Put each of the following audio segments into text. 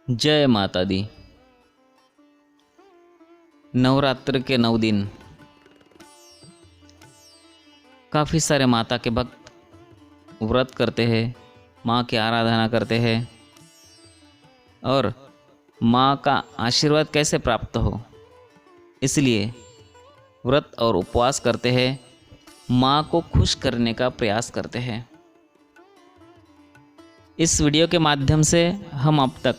जय माता दी। नवरात्र के 9 दिन काफ़ी सारे माता के भक्त व्रत करते हैं, माँ की आराधना करते हैं और माँ का आशीर्वाद कैसे प्राप्त हो, इसलिए व्रत और उपवास करते हैं, माँ को खुश करने का प्रयास करते हैं। इस वीडियो के माध्यम से हम अब तक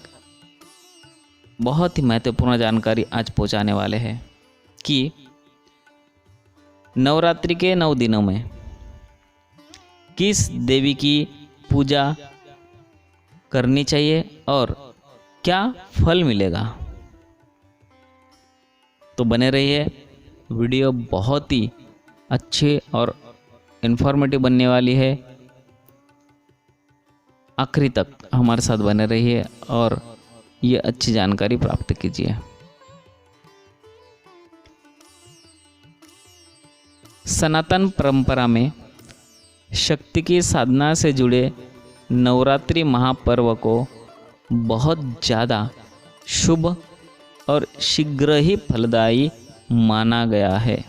बहुत ही महत्वपूर्ण जानकारी आज पहुंचाने वाले हैं कि नवरात्रि के 9 दिनों में किस देवी की पूजा करनी चाहिए और क्या फल मिलेगा। तो बने रहिए, वीडियो बहुत ही अच्छी और इन्फॉर्मेटिव बनने वाली है। आखिरी तक हमारे साथ बने रहिए और ये अच्छी जानकारी प्राप्त कीजिए। सनातन परंपरा में शक्ति की साधना से जुड़े नवरात्रि महापर्व को बहुत ज़्यादा शुभ और शीघ्र ही फलदायी माना गया है।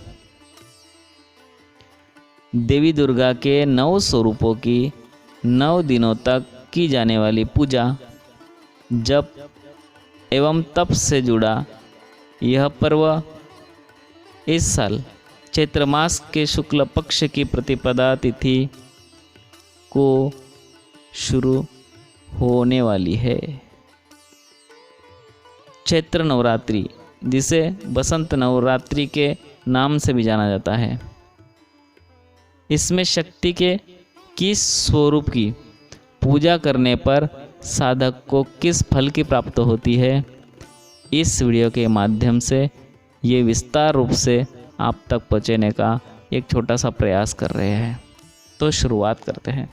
देवी दुर्गा के 9 स्वरूपों की 9 दिनों तक की जाने वाली पूजा, जप एवं तप से जुड़ा यह पर्व इस साल चैत्र मास के शुक्ल पक्ष की प्रतिपदा तिथि को शुरू होने वाली है। चैत्र नवरात्रि, जिसे बसंत नवरात्रि के नाम से भी जाना जाता है, इसमें शक्ति के किस स्वरूप की पूजा करने पर साधक को किस फल की प्राप्ति होती है, इस वीडियो के माध्यम से ये विस्तार रूप से आप तक पहुँचने का एक छोटा सा प्रयास कर रहे हैं। तो शुरुआत करते हैं।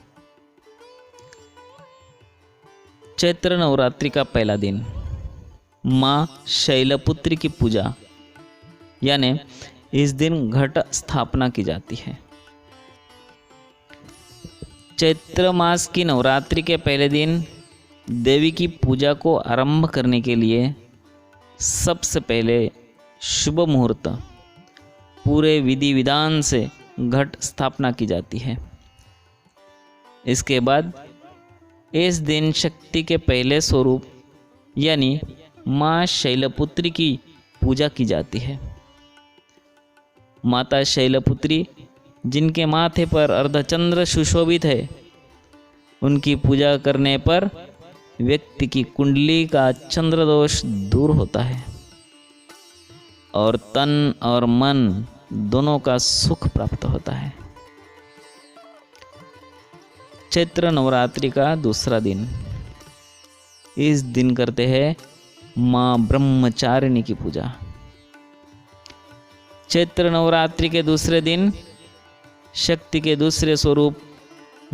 चैत्र नवरात्रि का पहला दिन माँ शैलपुत्री की पूजा, यानी इस दिन घट स्थापना की जाती है। चैत्र मास की नवरात्रि के पहले दिन देवी की पूजा को आरंभ करने के लिए सबसे पहले शुभ मुहूर्त पूरे विधि विधान से घट स्थापना की जाती है। इसके बाद इस दिन शक्ति के पहले स्वरूप यानी माँ शैलपुत्री की पूजा की जाती है। माता शैलपुत्री, जिनके माथे पर अर्धचंद्र सुशोभित है, उनकी पूजा करने पर व्यक्ति की कुंडली का चंद्र दोष दूर होता है और तन और मन दोनों का सुख प्राप्त होता है। चैत्र नवरात्रि का दूसरा दिन, इस दिन करते हैं माँ ब्रह्मचारिणी की पूजा। चैत्र नवरात्रि के दूसरे दिन शक्ति के दूसरे स्वरूप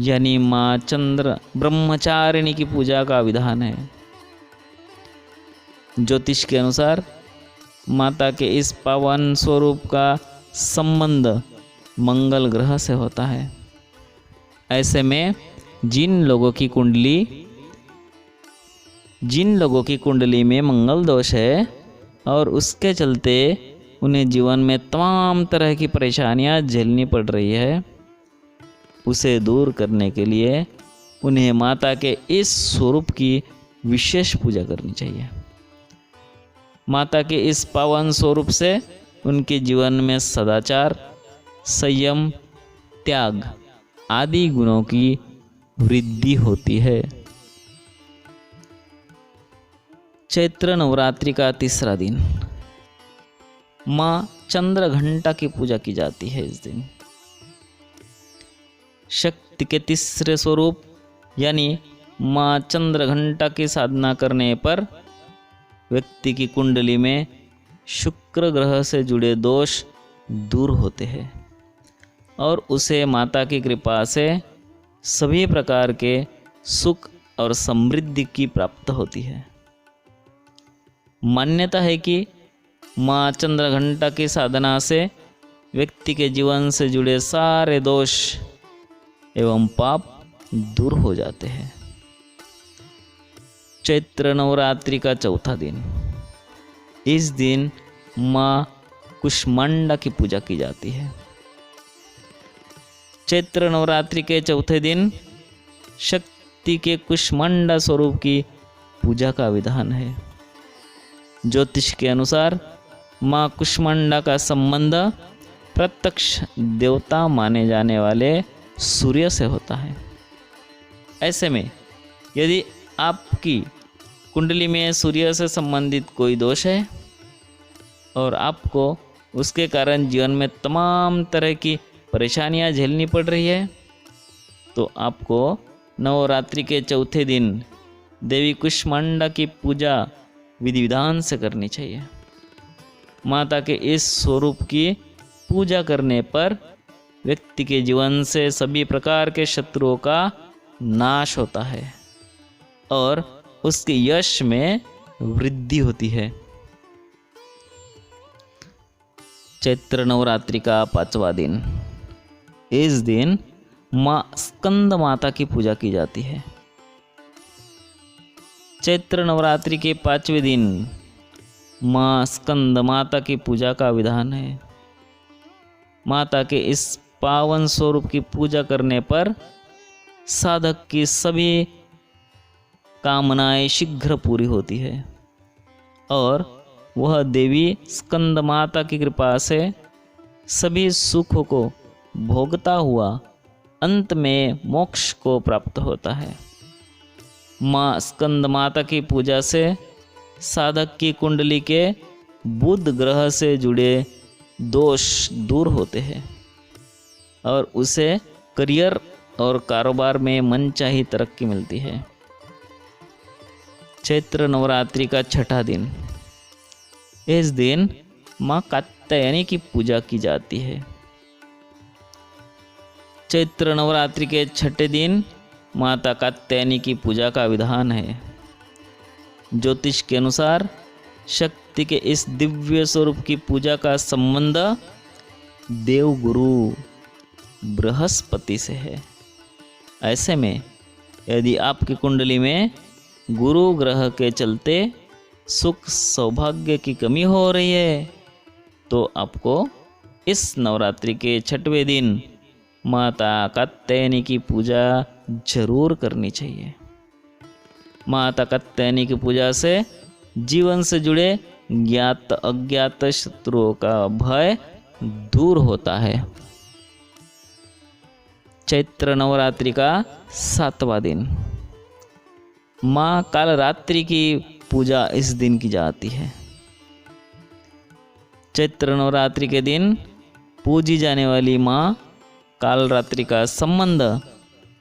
यानी माँ चंद्र ब्रह्मचारिणी की पूजा का विधान है। ज्योतिष के अनुसार माता के इस पावन स्वरूप का संबंध मंगल ग्रह से होता है। ऐसे में जिन लोगों की कुंडली में मंगल दोष है और उसके चलते उन्हें जीवन में तमाम तरह की परेशानियां झेलनी पड़ रही है, उसे दूर करने के लिए उन्हें माता के इस स्वरूप की विशेष पूजा करनी चाहिए। माता के इस पावन स्वरूप से उनके जीवन में सदाचार, संयम, त्याग आदि गुणों की वृद्धि होती है। चैत्र नवरात्रि का तीसरा दिन माँ चंद्रघंटा की पूजा की जाती है। इस दिन शक्ति के तीसरे स्वरूप यानी माँ चंद्रघंटा की साधना करने पर व्यक्ति की कुंडली में शुक्र ग्रह से जुड़े दोष दूर होते हैं और उसे माता की कृपा से सभी प्रकार के सुख और समृद्धि की प्राप्ति होती है। मान्यता है कि माँ चंद्रघंटा की साधना से व्यक्ति के जीवन से जुड़े सारे दोष एवं पाप दूर हो जाते हैं। चैत्र नवरात्रि का चौथा दिन। इस दिन माँ कुष्मांडा की पूजा की जाती है। चैत्र नवरात्रि के चौथे दिन शक्ति के कुष्मांडा स्वरूप की पूजा का विधान है। ज्योतिष के अनुसार माँ कुष्मांडा का संबंध प्रत्यक्ष देवता माने जाने वाले सूर्य से होता है। ऐसे में यदि आपकी कुंडली में सूर्य से संबंधित कोई दोष है और आपको उसके कारण जीवन में तमाम तरह की परेशानियां झेलनी पड़ रही है, तो आपको नवरात्रि के चौथे दिन देवी कुष्मांडा की पूजा विधि विधान से करनी चाहिए। माता के इस स्वरूप की पूजा करने पर व्यक्ति के जीवन से सभी प्रकार के शत्रुओं का नाश होता है और उसके यश में वृद्धि होती है। चैत्र नवरात्रि का 5वां दिन। इस दिन माँ स्कंद माता की पूजा की जाती है। चैत्र नवरात्रि के 5वें दिन माँ स्कंद माता की पूजा का विधान है। माता के इस पावन स्वरूप की पूजा करने पर साधक की सभी कामनाएं शीघ्र पूरी होती है और वह देवी स्कंद माता की कृपा से सभी सुखों को भोगता हुआ अंत में मोक्ष को प्राप्त होता है। माँ स्कंद माता की पूजा से साधक की कुंडली के बुध ग्रह से जुड़े दोष दूर होते हैं और उसे करियर और कारोबार में मनचाही तरक्की मिलती है। चैत्र नवरात्रि का 6ठा दिन। इस दिन माँ कात्यायनी की पूजा की जाती है। चैत्र नवरात्रि के 6ठे दिन माता कात्यायनी की पूजा का विधान है। ज्योतिष के अनुसार शक्ति के इस दिव्य स्वरूप की पूजा का संबंध देवगुरु बृहस्पति से है। ऐसे में यदि आपकी कुंडली में गुरु ग्रह के चलते सुख सौभाग्य की कमी हो रही है, तो आपको इस नवरात्रि के 6वें दिन माता कात्यायनी की पूजा जरूर करनी चाहिए। माता कात्यायनी की पूजा से जीवन से जुड़े ज्ञात अज्ञात शत्रुओं का भय दूर होता है। चैत्र नवरात्रि का 7वां दिन। माँ कालरात्रि की पूजा इस दिन की जाती है। चैत्र नवरात्रि के दिन पूजी जाने वाली माँ कालरात्रि का संबंध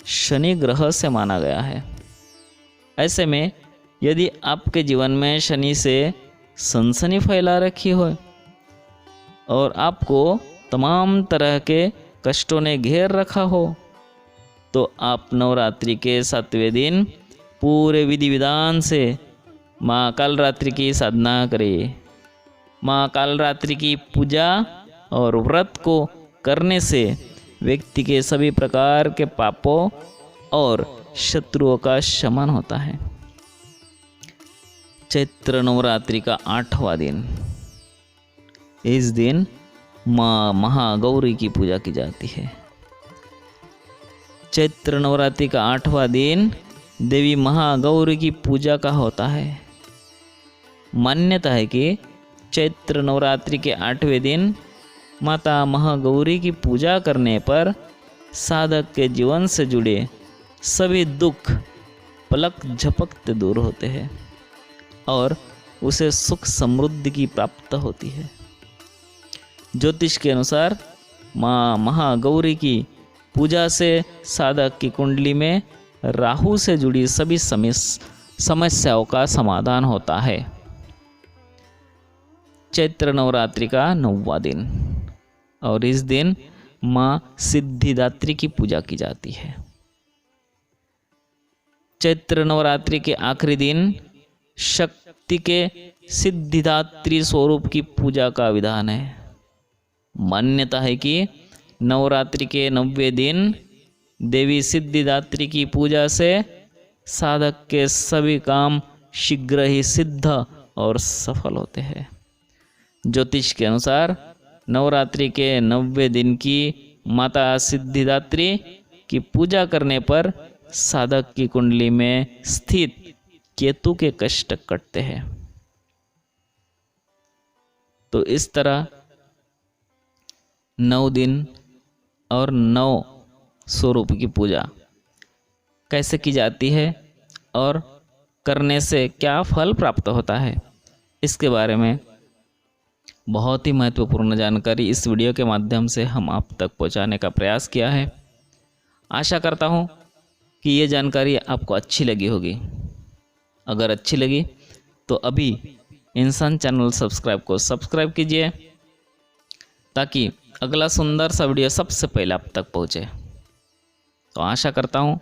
शनि ग्रह से माना गया है। ऐसे में यदि आपके जीवन में शनि से सनसनी फैला रखी हो और आपको तमाम तरह के कष्टों ने घेर रखा हो, तो आप नवरात्रि के 7वें दिन पूरे विधि विधान से माँ कालरात्रि की साधना करिए। माँ कालरात्रि की पूजा और व्रत को करने से व्यक्ति के सभी प्रकार के पापों और शत्रुओं का शमन होता है। चैत्र नवरात्रि का 8वां दिन। इस दिन माँ महागौरी की पूजा की जाती है। चैत्र नवरात्रि का 8वां दिन देवी महागौरी की पूजा का होता है। मान्यता है कि चैत्र नवरात्रि के 8वें दिन माता महागौरी की पूजा करने पर साधक के जीवन से जुड़े सभी दुख पलक झपकते दूर होते हैं और उसे सुख समृद्धि की प्राप्त होती है। ज्योतिष के अनुसार माँ महागौरी की पूजा से साधक की कुंडली में राहु से जुड़ी सभी समस्याओं का समाधान होता है। चैत्र नवरात्रि का 9वां दिन। और इस दिन माँ सिद्धिदात्री की पूजा की जाती है। चैत्र नवरात्रि के आखिरी दिन शक्ति के सिद्धिदात्री स्वरूप की पूजा का विधान है। मान्यता है कि नवरात्रि के 9वें दिन देवी सिद्धिदात्री की पूजा से साधक के सभी काम शीघ्र ही सिद्ध और सफल होते हैं। ज्योतिष के अनुसार नवरात्रि के 90 दिन की माता सिद्धिदात्री की पूजा करने पर साधक की कुंडली में स्थित केतु के कष्ट कटते हैं। तो इस तरह 9 दिन और 9 स्वरूप की पूजा कैसे की जाती है और करने से क्या फल प्राप्त होता है, इसके बारे में बहुत ही महत्वपूर्ण जानकारी इस वीडियो के माध्यम से हम आप तक पहुंचाने का प्रयास किया है। आशा करता हूं कि ये जानकारी आपको अच्छी लगी होगी। अगर अच्छी लगी तो अभी इंसान चैनल को सब्सक्राइब कीजिए ताकि अगला सुंदर सा वीडियो सबसे पहले आप तक पहुंचे। तो आशा करता हूं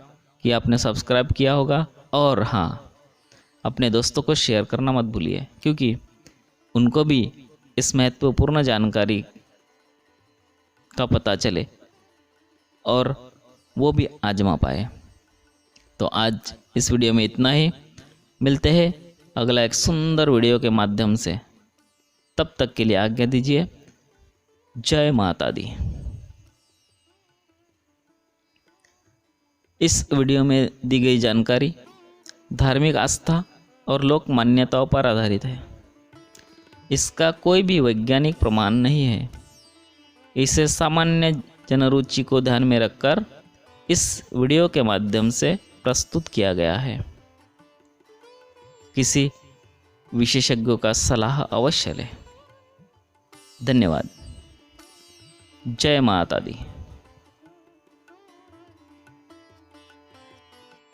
कि आपने सब्सक्राइब किया होगा, और हाँ, अपने दोस्तों को शेयर करना मत भूलिए, क्योंकि उनको भी इस महत्वपूर्ण जानकारी का पता चले और वो भी आजमा पाए। तो आज इस वीडियो में इतना ही। मिलते हैं अगला एक सुंदर वीडियो के माध्यम से। तब तक के लिए आज्ञा दीजिए। जय माता दी। इस वीडियो में दी गई जानकारी धार्मिक आस्था और लोक मान्यताओं पर आधारित है। इसका कोई भी वैज्ञानिक प्रमाण नहीं है। इसे सामान्य जनरुचि को ध्यान में रखकर इस वीडियो के माध्यम से प्रस्तुत किया गया है। किसी विशेषज्ञों का सलाह अवश्य लें। धन्यवाद। जय माता दी।